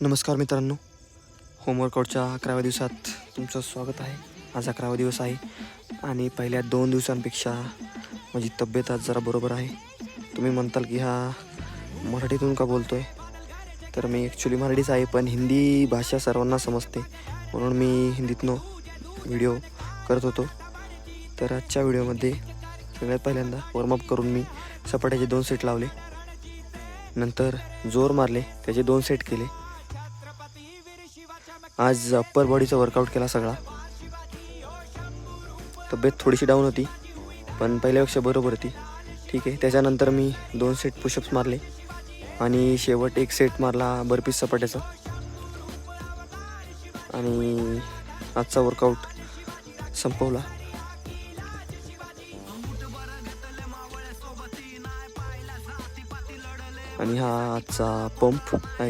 नमस्कार मित्रांनो, होमवर्कआउटच्या 11व्या दिवसात तुमचं स्वागत आहे. आज 11वा दिवस आहे आणि पहिल्या 2 दिवसांपेक्षा माझी तब्येत आज जरा बरोबर आहे. तुम्ही म्हणताल की हा मराठीतून का बोलतो आहे, तर मी ॲक्च्युली मराठीच आहे, पण हिंदी भाषा सर्वांना समजते म्हणून मी हिंदीतनं व्हिडिओ करत होतो. तर आजच्या व्हिडिओमध्ये सगळ्यात पहिल्यांदा वॉर्मअप करून मी सपाट्याचे 2 सेट लावले, नंतर जोर मारले, त्याचे 2 सेट केले. आज अप्पर बॉडीचा वर्कआउट केला सगळा. तब्येत थोडीशी डाऊन होती पण पहिल्यापेक्षा बरोबर होती. ठीक आहे. त्याच्यानंतर मी 2 सेट पुशअप्स मारले आणि शेवट 1 सेट मारला बर्पीज सपाट्याचा आणि आजचा वर्कआउट संपवला. आणि हा आजचा पंप आहे.